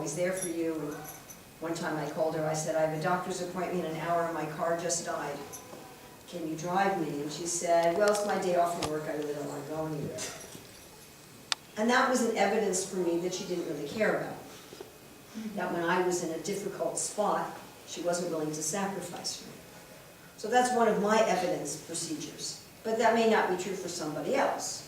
always there for you. And one time I called her, I said, I have a doctor's appointment in an hour and my car just died. Can you drive me? And she said, well, it's my day off from work, I really don't want to go anywhere. And that was an evidence for me that she didn't really care about me. That when I was in a difficult spot, she wasn't willing to sacrifice for me. So that's one of my evidence procedures. But that may not be true for somebody else.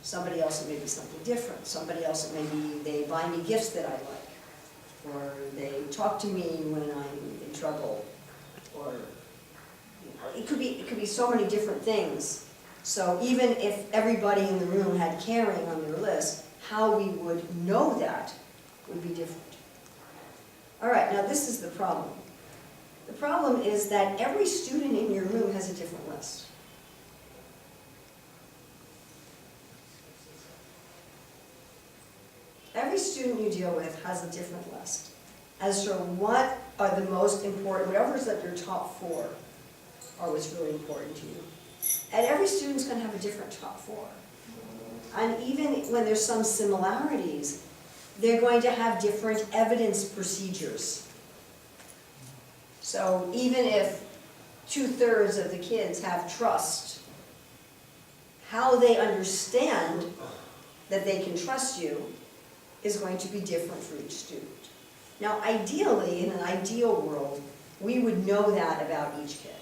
Somebody else it may be something different. Somebody else it may be they buy me gifts that I like. Or they talk to me when I'm in trouble. Or it could be so many different things. So even if everybody in the room had caring on their list, how we would know that would be different. All right, now this is the problem. The problem is that every student in your room has a different list. Every student you deal with has a different list as to what are the most important, whatever's at your top 4 are what's really important to you. And every student's going to have a different top 4. And even when there's some similarities, they're going to have different evidence procedures. So even if 2/3 of the kids have trust, how they understand that they can trust you is going to be different for each student. Now ideally, in an ideal world, we would know that about each kid.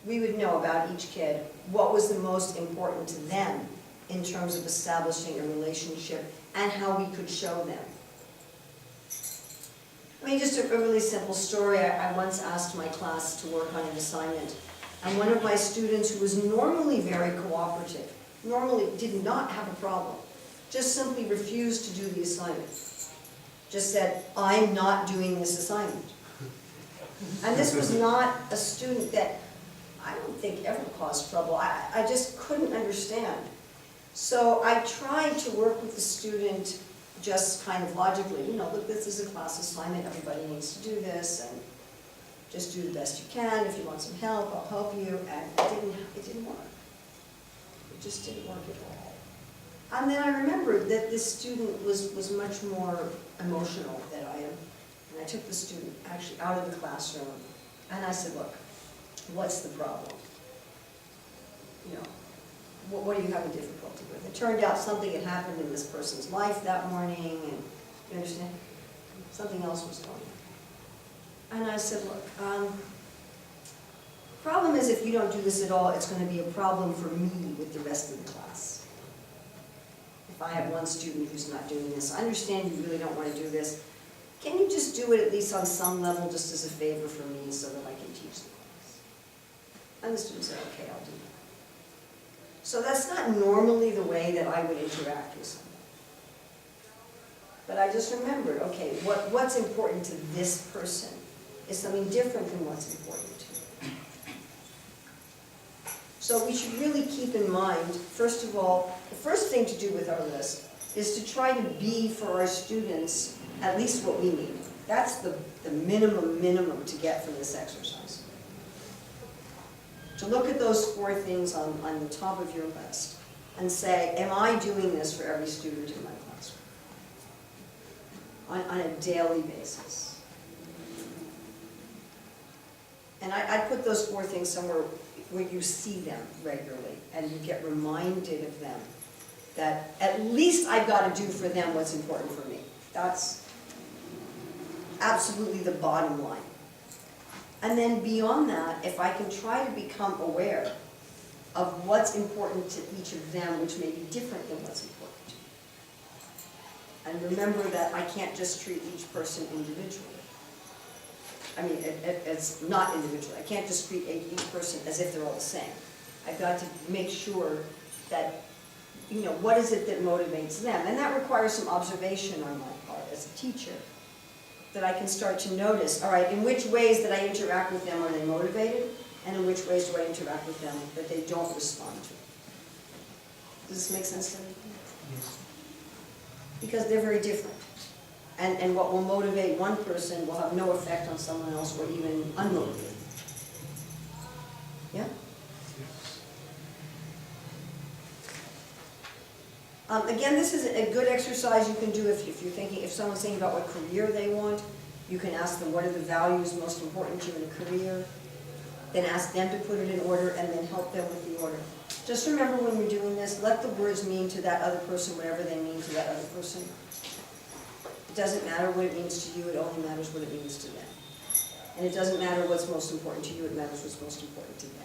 We would know about each kid what was the most important to them in terms of establishing a relationship and how we could show them. I mean, just a really simple story. I once asked my class to work on an assignment, and one of my students, who was normally very cooperative, normally did not have a problem, just simply refused to do the assignment. Just said, I'm not doing this assignment. And this was not a student that I don't think ever caused trouble. I just couldn't understand. So I tried to work with the student just kind of logically, you know, look, this is a class assignment, everybody needs to do this, and just do the best you can. If you want some help, I'll help you. And it didn't work. It just didn't work at all. And then I remembered that this student was much more emotional than I am. And I took the student actually out of the classroom, and I said, look, what's the problem? You know, what are you having difficulty with? It turned out something had happened in this person's life that morning, and you understand? Something else was going on. And I said, look, problem is if you don't do this at all, it's going to be a problem for me with the rest of the class. If I have one student who's not doing this, I understand you really don't want to do this. Can you just do it at least on some level, just as a favor for me, so that I can teach the class? And the student said, okay, I'll do that. So that's not normally the way that I would interact with someone. But I just remembered, okay, what's important to this person is something different than what's important to me. So we should really keep in mind, first of all, the first thing to do with our list is to try to be for our students at least what we need. That's the minimum to get from this exercise. To look at those 4 things on the top of your list and say, am I doing this for every student in my classroom? On a daily basis. And I put those 4 things somewhere where you see them regularly and you get reminded of them, that at least I've got to do for them what's important for me. That's absolutely the bottom line. And then beyond that, if I can try to become aware of what's important to each of them, which may be different than what's important to me. And remember that I can't just treat each person individually. I mean, it's not individual. I can't just treat each person as if they're all the same. I've got to make sure that, you know, what is it that motivates them? And that requires some observation on my part as a teacher, that I can start to notice, all right, in which ways that I interact with them are they motivated, and in which ways do I interact with them that they don't respond to. Does this make sense to you? Yes. Because they're very different. And what will motivate one person will have no effect on someone else, or even unmotivated. Yeah? Again, this is a good exercise you can do if you're thinking, if someone's thinking about what career they want, you can ask them what are the values most important to you in a career, then ask them to put it in order and then help them with the order. Just remember when you're doing this, let the words mean to that other person whatever they mean to that other person. It doesn't matter what it means to you, it only matters what it means to them. And it doesn't matter what's most important to you, it matters what's most important to them.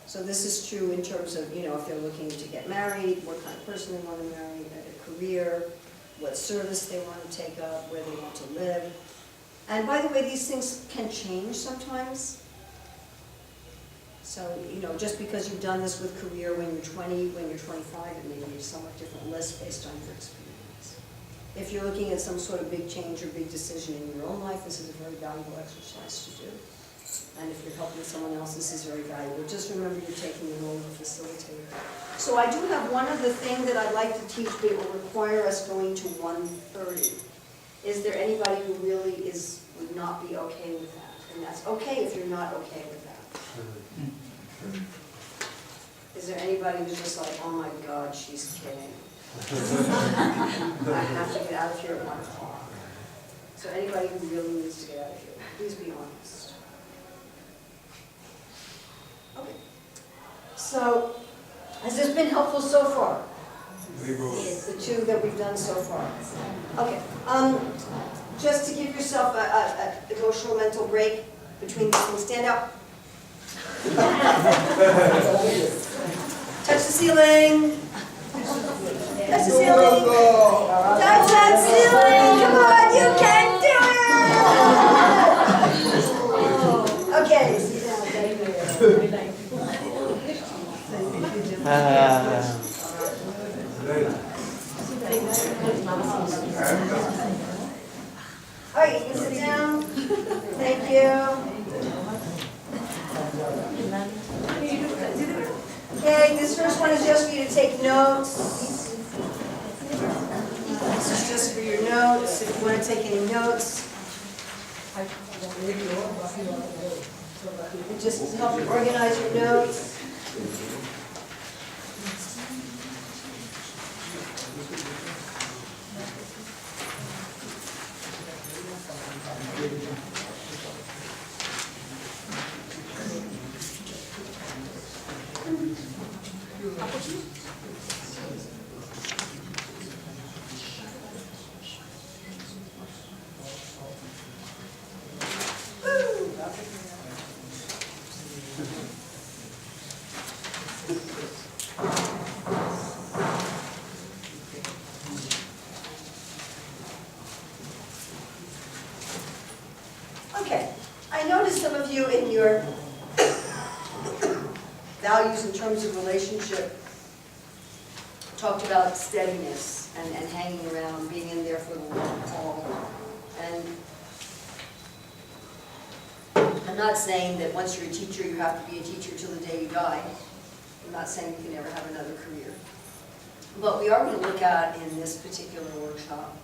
So this is true in terms of, you know, if they're looking to get married, what kind of person they want to marry, a career, what service they want to take up, where they want to live. And by the way, these things can change sometimes. So, you know, just because you've done this with career when you're 20, when you're 25, it may be a somewhat different list based on your experience. If you're looking at some sort of big change or big decision in your own life, this is a very valuable exercise to do. And if you're helping someone else, this is very valuable. Just remember you're taking the role of a facilitator. So I do have one other thing that I'd like to teach, but it will require us going to 1:30. Is there anybody who really would not be okay with that? And that's okay if you're not okay with that. Is there anybody who's just like, oh my God, she's kidding. I have to get out of here at 1 o'clock. So anybody who really needs to get out of here, please be honest. Okay. So, has this been helpful so far? The two that we've done so far. Okay. Just to give yourself an emotional mental break between these things, stand up. Touch the ceiling. Touch the ceiling. Touch that ceiling. Come on, you can do it. Okay. Sit down. Thank you. All right, you can sit down. Thank you. Okay, this first one is just for you to take notes. This is just for your notes, if you want to take any notes. It just help you organize your notes. Okay, I noticed some of you in your values in terms of relationship talked about steadiness and hanging around, being in there for the long haul. And I'm not saying that once you're a teacher, you have to be a teacher till the day you die. I'm not saying you can never have another career. But we are going to look at, in this particular workshop,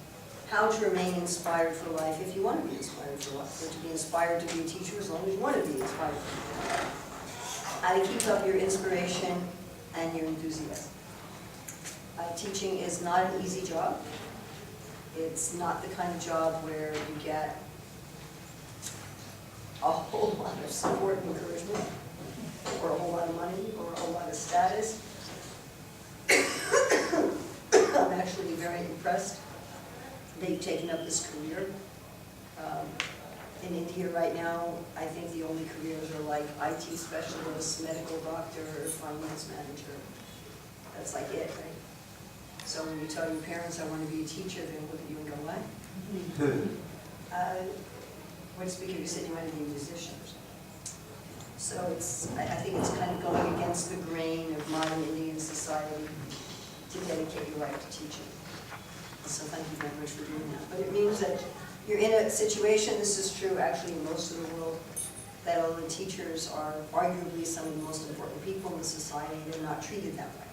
how to remain inspired for life if you want to be inspired for life, or to be inspired to be a teacher as long as you want to be inspired for life. How to keep up your inspiration and your enthusiasm. Teaching is not an easy job. It's not the kind of job where you get a whole lot of support and encouragement, or a whole lot of money, or a whole lot of status. I'm actually very impressed that you've taken up this career. In India right now, I think the only careers are like IT specialist, medical doctor, finance manager. That's like it, right? So when you tell your parents, I want to be a teacher, they'll look at you and go, what? What speaker you said you wanted to be a musician or something. So I think it's kind of going against the grain of modern Indian society to dedicate your life to teaching. So thank you very much for doing that. But it means that you're in a situation, this is true actually in most of the world, that although teachers are arguably some of the most important people in society, they're not treated that way.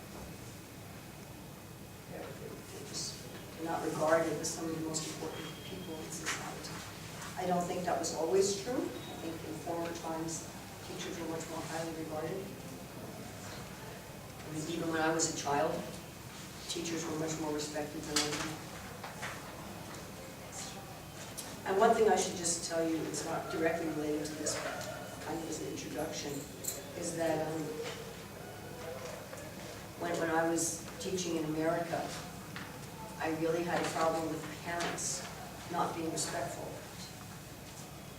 They're not regarded as some of the most important people in society. I don't think that was always true. I think in former times, teachers were much more highly regarded. I mean, even when I was a child, teachers were much more respected than laymen. And one thing I should just tell you, it's not directly related to this, but kind of as an introduction, is that when I was teaching in America, I really had a problem with parents not being respectful.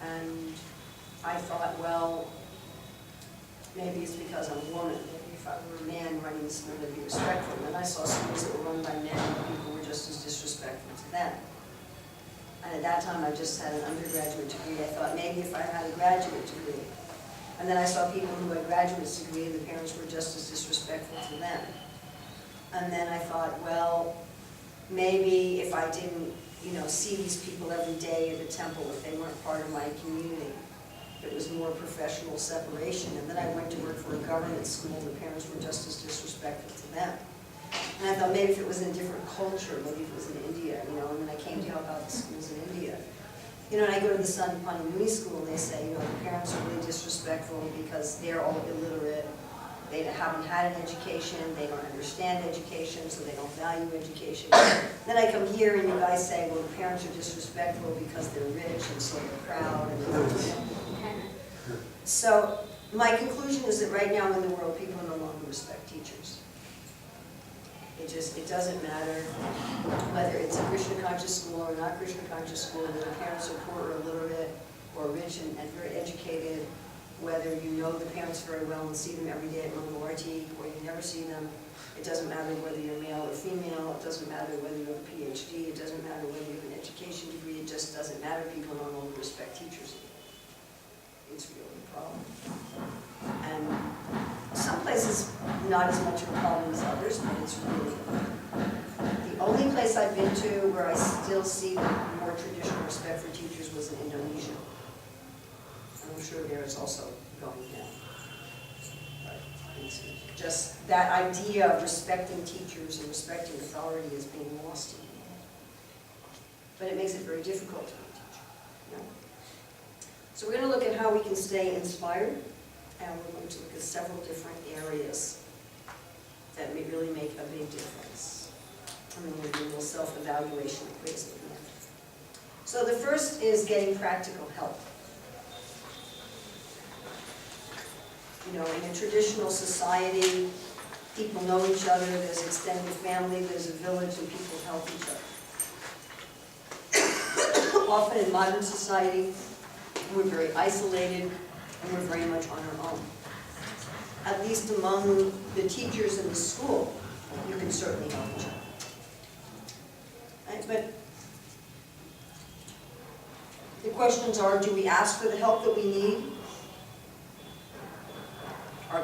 And I thought, well, maybe it's because I'm a woman. Maybe if I were a man running the school, I'd be respectful. And then I saw schools that were run by men and people were just as disrespectful to them. And at that time, I just had an undergraduate degree. I thought maybe if I had a graduate degree. And then I saw people who had graduate degree and the parents were just as disrespectful to them. And then I thought, well, maybe if I didn't, see these people every day at the temple, if they weren't part of my community, it was more professional separation. And then I went to work for a government school, the parents were just as disrespectful to them. And I thought maybe if it was in a different culture, maybe if it was in India, and then I came to help out the schools in India. And I go to the Sandipani Muni school and they say, the parents are really disrespectful because they're all illiterate, they haven't had an education, they don't understand education, so they don't value education. Then I come here and you guys say, well, the parents are disrespectful because they're rich and so they're proud. So my conclusion is that right now in the world, people no longer respect teachers. It doesn't matter whether it's a Krishna conscious school or not Krishna conscious school, whether the parents are poor or illiterate or rich and very educated, whether you know the parents very well and see them every day at Mangalarti or you never see them. It doesn't matter whether you're male or female. It doesn't matter whether you have a PhD. It doesn't matter whether you have an education degree. It just doesn't matter. People no longer respect teachers. It's really a problem. And some places not as much of a problem as others, but it's really a problem. The only place I've been to where I still see the more traditional respect for teachers was in Indonesia. And I'm sure there it's also going down. But it's just that idea of respecting teachers and respecting authority is being lost in the world. But it makes it very difficult to be a teacher. So we're going to look at how we can stay inspired, and we're going to look at several different areas that may really make a big difference. And then we'll do a little self-evaluation quiz at the end. So the first is getting practical help. In a traditional society, people know each other, there's extended family, there's a village, and people help each other. Often in modern society, we're very isolated, and we're very much on our own. At least among the teachers in the school, you can certainly help each other. Right? But the questions are, do we ask for the help that we need? Are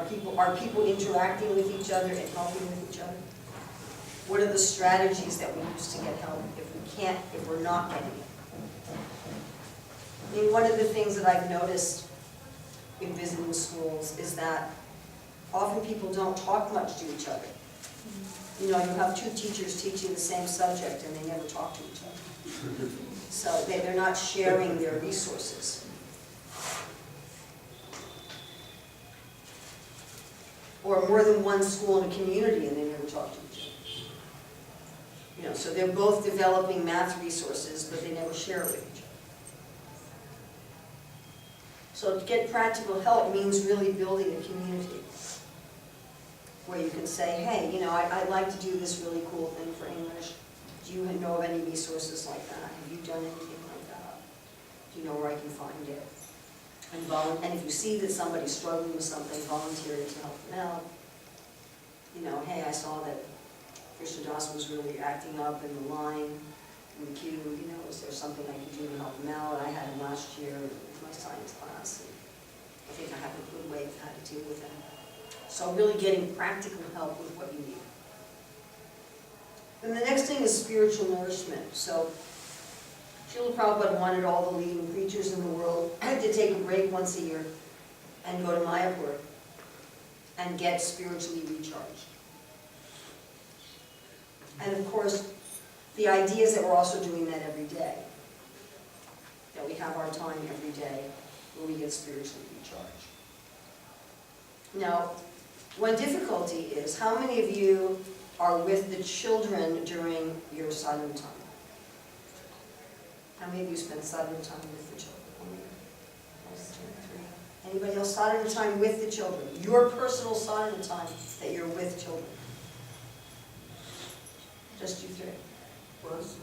people interacting with each other and helping with each other? What are the strategies that we use to get help if we're not getting it? I mean, one of the things that I've noticed in visiting schools is that often people don't talk much to each other. You have two teachers teaching the same subject and they never talk to each other. So they're not sharing their resources. Or more than one school in a community and they never talk to each other. So they're both developing math resources, but they never share it with each other. So to get practical help means really building a community where you can say, hey, I'd like to do this really cool thing for English. Do you know of any resources like that? Have you done anything like that? Do you know where I can find it? And if you see that somebody's struggling with something, volunteer to help them out. Hey, I saw that Krishna Das was really acting up in the line, in the queue. Is there something I can do to help him out? I had him last year with my science class. And I think I have a good way of how to deal with him. So really getting practical help with what you need. And the next thing is spiritual nourishment. So Srila Prabhupada wanted all the leading preachers in the world to take a break once a year and go to Mayapur and get spiritually recharged. And of course, the idea is that we're also doing that every day. That we have our time every day where we get spiritually recharged. Now, one difficulty is how many of you are with the children during your sadhana time? How many of you spend sadhana time with the children? One, two, three. Anybody else sadhana time with the children? Your personal sadhana time that you're with children. Just you three. First,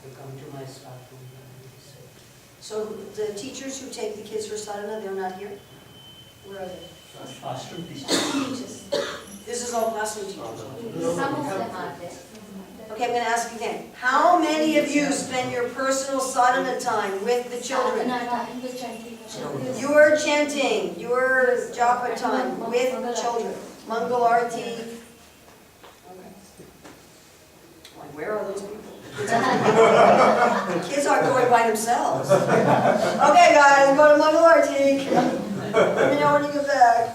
they come to my staff room and they say, So the teachers who take the kids for sadhana, they're not here? Where are they? classroom teacher. Teachers. This is all classroom teachers. Some of them are there. Okay, I'm going to ask again. How many of you spend your personal sadhana time with the children? Your chanting, your japa time with the children. Mangal Arati. Okay. Like, where are those people? The kids aren't going by themselves. Okay, guys, go to Mangal Arati. Let me know when you get back.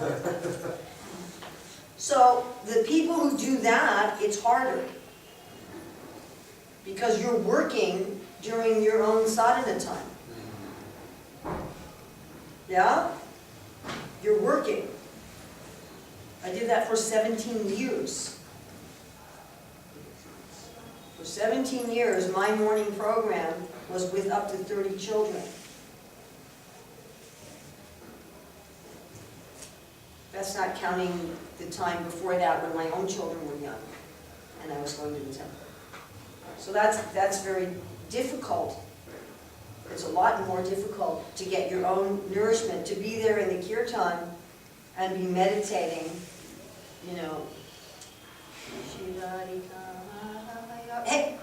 So, the people who do that, it's harder. Because you're working during your own sadhana time. Yeah? You're working. I did that for 17 years. For 17 years, my morning program was with up to 30 children. That's not counting the time before that when my own children were young and I was going to the temple. So that's very difficult. It's a lot more difficult to get your own nourishment, to be there in the kirtan and be meditating, you know. Hey!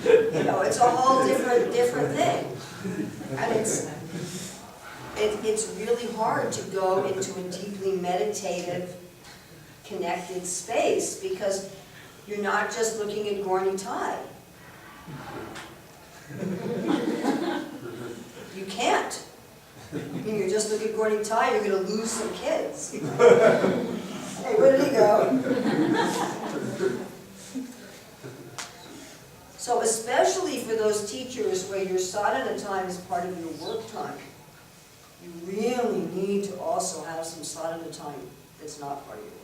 You know, it's a whole different thing. And it's really hard to go into a deeply meditative, connected space because you're not just looking at Gaura Nitai. You can't. If you're just looking at Gaura Nitai, you're going to lose some kids. Hey, where did he go? So especially for those teachers where your sadhana time is part of your work time, you really need to also have some sadhana time that's not part of your work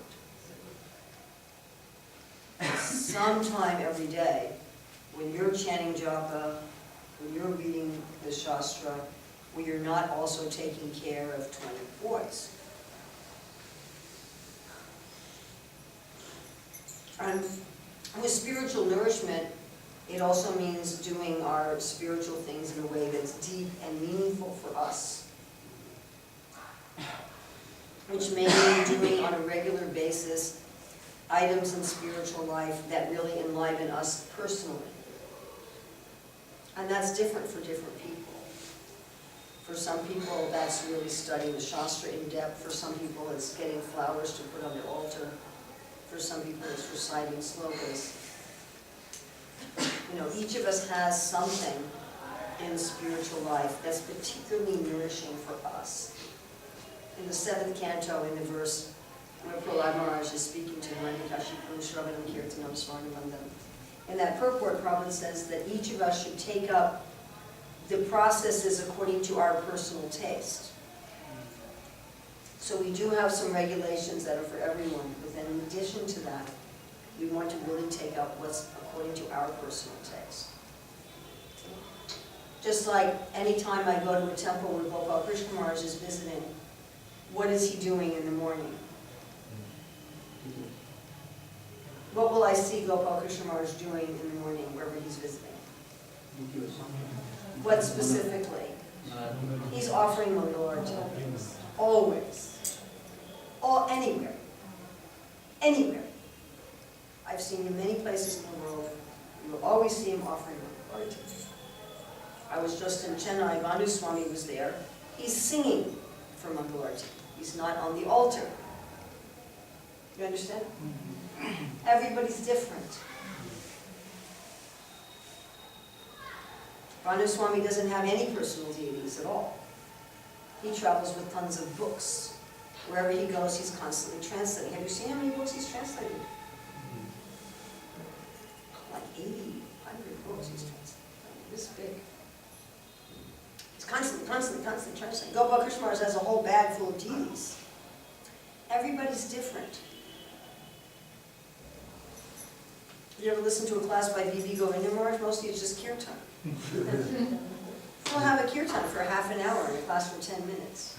time. Sometime every day, when you're chanting japa, when you're reading the shastra, when you're not also taking care of 20 boys. And with spiritual nourishment, it also means doing our spiritual things in a way that's deep and meaningful for us. Which may mean doing on a regular basis items in spiritual life that really enliven us personally. And that's different for different people. For some people, that's really studying the Shastra in depth. For some people, it's getting flowers to put on their altar. For some people, it's reciting slokas. You know, each of us has something in spiritual life that's particularly nourishing for us. In the 7th canto, in the verse where Prahlad Maharaj is speaking to Hiranyakashipu, Shravanam Kirtanam Swarnamandam, in that purport, Prabhupada says that each of us should take up the processes according to our personal taste. So we do have some regulations that are for everyone, but then in addition to that, we want to really take up what's according to our personal taste. Just like any time I go to a temple where Gopal Krishna Maharaj is visiting, what is he doing in the morning? What will I see Gopal Krishna Maharaj doing in the morning wherever he's visiting? What specifically? He's offering Mangalarti. Always. Anywhere. Anywhere. I've seen him many places in the world. You will always see him offering Mangalarti. I was just in Chennai, Bhanu Swami was there. He's singing for Mangalarti. He's not on the altar. You understand? Everybody's different. Bhanu Swami doesn't have any personal deities at all. He travels with tons of books. Wherever he goes, he's constantly translating. Have you seen how many books he's translated? Like 80, 100 books he's translated. This big. He's constantly translating. Gopal Krishna Maharaj has a whole bag full of deities. Everybody's different. You ever listen to a class by V.B. Govindamarsh? Mostly it's just kirtan. We'll have a kirtan for half an hour and a class for 10 minutes.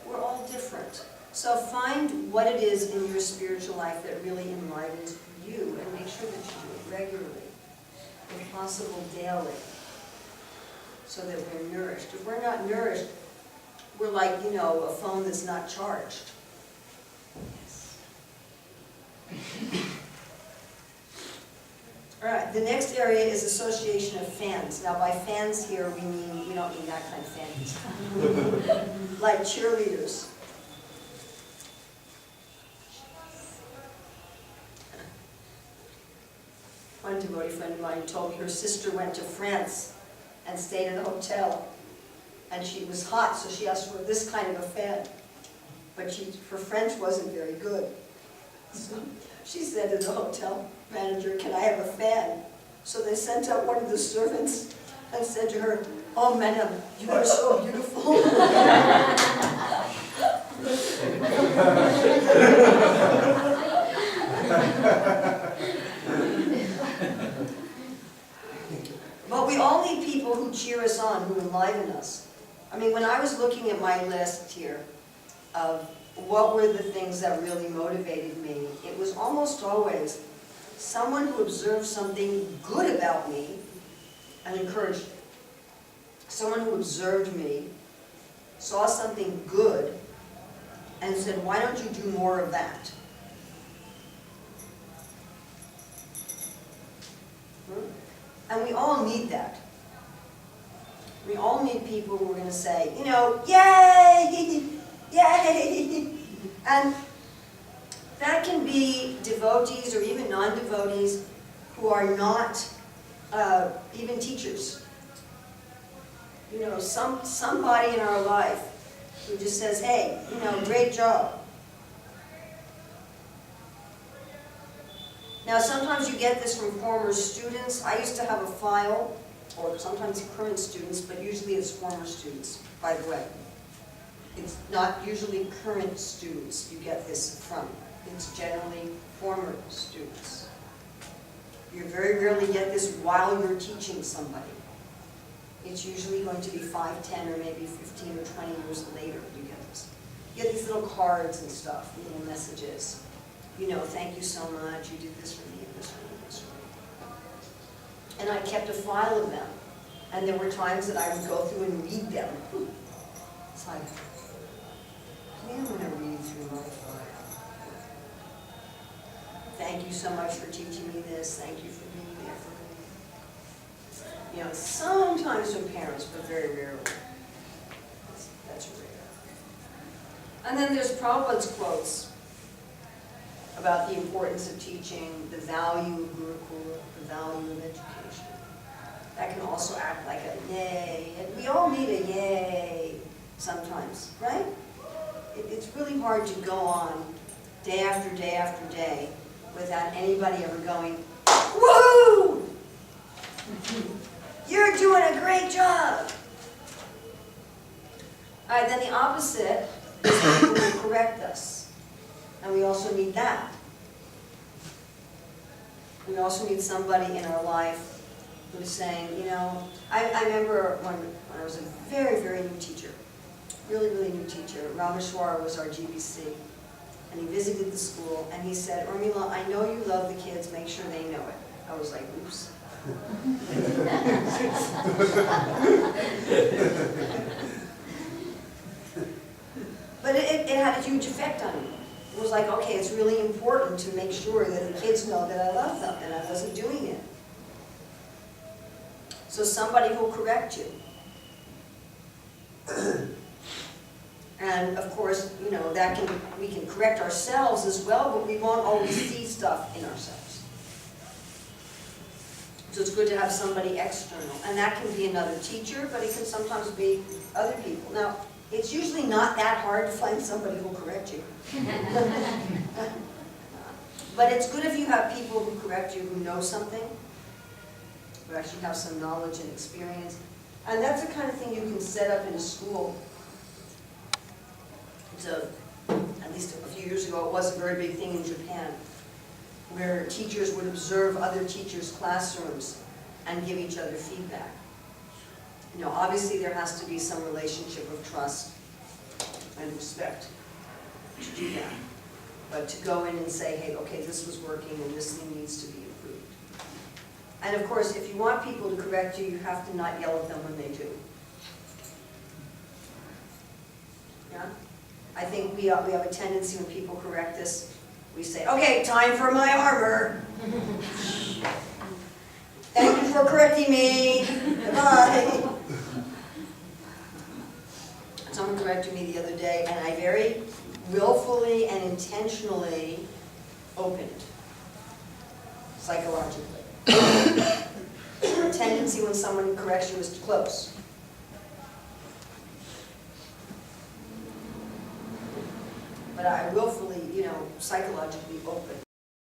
We're all different. So find what it is in your spiritual life that really enlivens you and make sure that you do it regularly, if possible daily, so that we're nourished. If we're not nourished, we're like, you know, a phone that's not charged. Yes. All right, the next area is association of fans. Now by fans here, we don't mean that kind of fans. Like cheerleaders. One devotee friend of mine told me her sister went to France and stayed in a hotel. And she was hot, so she asked for this kind of a fan. But her French wasn't very good. So she said to the hotel manager, "Can I have a fan?" So they sent out one of the servants and said to her, "Oh, madam, you are so beautiful." But we all need people who cheer us on, who enliven us. I mean, when I was looking at my list here of what were the things that really motivated me, it was almost always someone who observed something good about me and encouraged me. Someone who observed me, saw something good, and said, "Why don't you do more of that?" And we all need that. We all need people who are going to say, you know, "Yay! Yay!" And that can be devotees or even non-devotees who are not even teachers. You know, somebody in our life who just says, "Hey, you know, great job." Now, sometimes you get this from former students. I used to have a file, or sometimes current students, but usually it's former students, by the way. It's not usually current students you get this from. It's generally former students. You very rarely get this while you're teaching somebody. It's usually going to be 5, 10, or maybe 15 or 20 years later you get this. You get these little cards and stuff, little messages. You know, "Thank you so much, you did this for me, and this for me, and this for me." And I kept a file of them. And there were times that I would go through and read them. It's like, I am going to read through my file. "Thank you so much for teaching me this. Thank you for being there for me." You know, sometimes from parents, but very rarely. That's rare. And then there's Prabhupada's quotes about the importance of teaching, the value of Gurukula, the value of education. That can also act like a yay, and we all need a yay sometimes, right? It's really hard to go on day after day after day without anybody ever going, "Woo! You're doing a great job!" All right, then the opposite is people who correct us. And we also need that. We also need somebody in our life who's saying, you know, I remember when I was a very, very new teacher, really, really new teacher. Rameshwar was our GBC. And he visited the school and he said, "Urmila, I know you love the kids, make sure they know it." I was like, oops. But it had a huge effect on me. It was like, okay, it's really important to make sure that the kids know that I love them and I wasn't doing it. So somebody will correct you. And of course, you know, we can correct ourselves as well, but we won't always see stuff in ourselves. So it's good to have somebody external. And that can be another teacher, but it can sometimes be other people. Now, it's usually not that hard to find somebody who will correct you. But it's good if you have people who correct you who know something, who actually have some knowledge and experience. And that's the kind of thing you can set up in a school. So, at least a few years ago, it was a very big thing in Japan. where teachers would observe other teachers' classrooms and give each other feedback. You know, obviously there has to be some relationship of trust and respect to do that. But to go in and say, hey, okay, this was working and this thing needs to be improved. And of course, if you want people to correct you, you have to not yell at them when they do. Yeah? I think we have a tendency when people correct us, we say, okay, time for my armor. Thank you for correcting me. Goodbye. Someone corrected me the other day, and I very willfully and intentionally opened, psychologically. The tendency when someone corrects you is to close. But I willfully, psychologically opened.